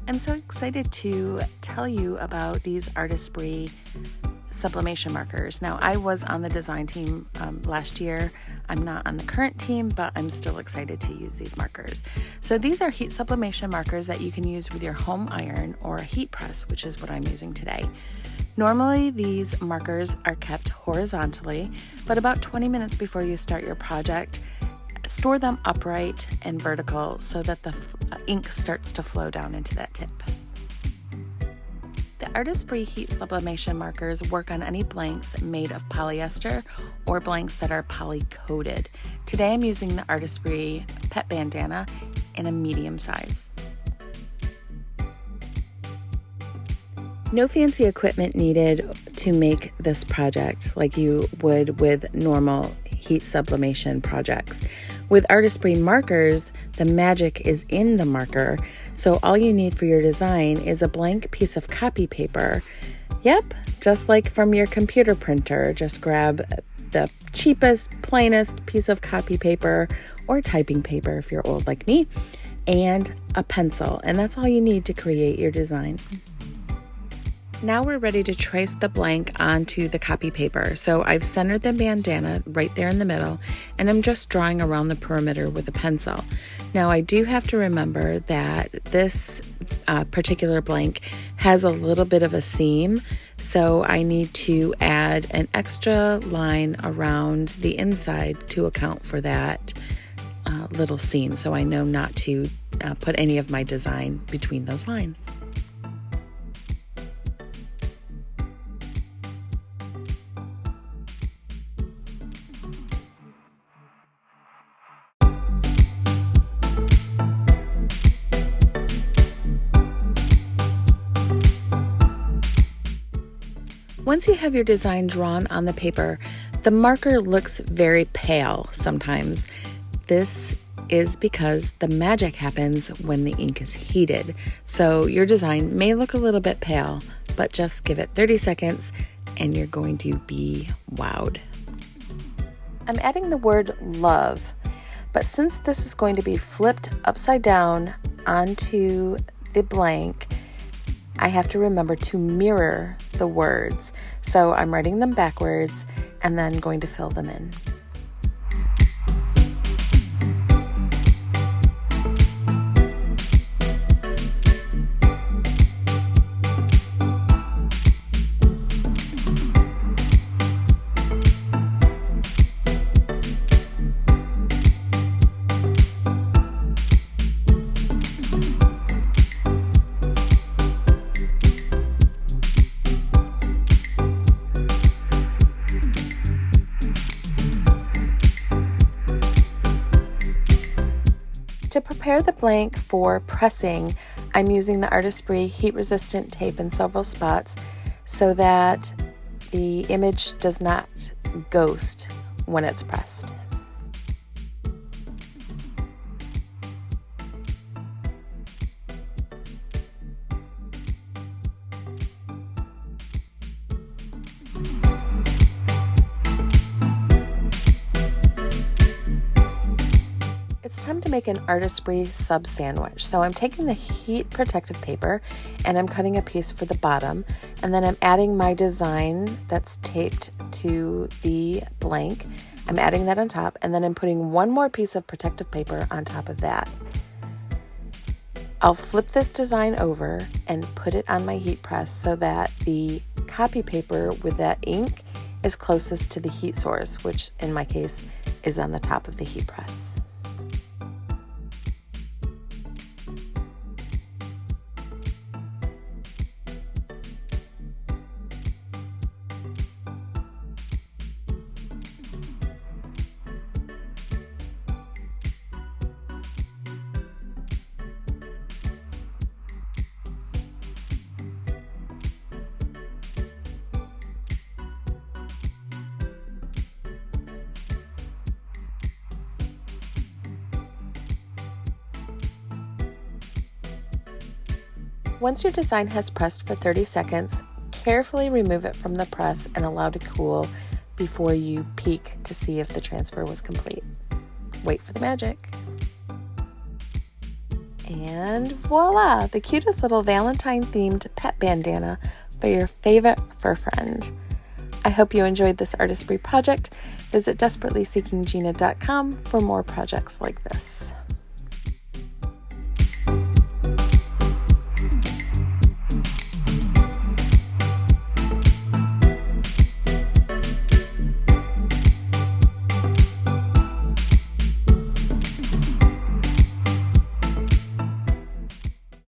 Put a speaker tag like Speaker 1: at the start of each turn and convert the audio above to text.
Speaker 1: I'm so excited to tell you about these Artistry sublimation markers. Now, I was on the design team last year. I'm not on the current team, but I'm still excited to use these markers. So these are heat sublimation markers that you can use with your home iron or a heat press, which is what I'm using today. Normally, these markers are kept horizontally, but about 20 minutes before you start your project, store them upright and vertical so that the ink starts to flow down into that tip. The Artistry heat sublimation markers work on any blanks made of polyester or blanks that are poly-coated. Today I'm using the Artistry Pet Bandana in a medium size. No fancy equipment needed to make this project like you would with normal heat sublimation projects. With Artistry markers, the magic is in the marker, so all you need for your design is a blank piece of copy paper. Yep, just like from your computer printer, just grab the cheapest, plainest piece of copy paper or typing paper if you're old like me, and a pencil, and that's all you need to create your design. Now we're ready to trace the blank onto the copy paper. So I've centered the bandana right there in the middle, and I'm just drawing around the perimeter with a pencil. Now I do have to remember that this particular blank has a little bit of a seam, so I need to add an extra line around the inside to account for that little seam, so I know not to put any of my design between those lines. Once you have your design drawn on the paper, the marker looks very pale sometimes. This is because the magic happens when the ink is heated. So your design may look a little bit pale, but just give it 30 seconds and you're going to be wowed. I'm adding the word love, but since this is going to be flipped upside down onto the blank, I have to remember to mirror the words. So I'm writing them backwards and then going to fill them in. To prepare the blank for pressing, I'm using the Artistry heat-resistant tape in several spots so that the image does not ghost when it's pressed. It's time to make an Artistry sub sandwich. So I'm taking the heat protective paper and I'm cutting a piece for the bottom, and then I'm adding my design that's taped to the blank. I'm adding that on top, and then I'm putting one more piece of protective paper on top of that. I'll flip this design over and put it on my heat press so that the copy paper with that ink is closest to the heat source, which in my case is on the top of the heat press. Once your design has pressed for 30 seconds, carefully remove it from the press and allow to cool before you peek to see if the transfer was complete. Wait for the magic. And voila, the cutest little Valentine-themed pet bandana for your favorite fur friend. I hope you enjoyed this artistry project. Visit DesperatelySeekingGina.com for more projects like this.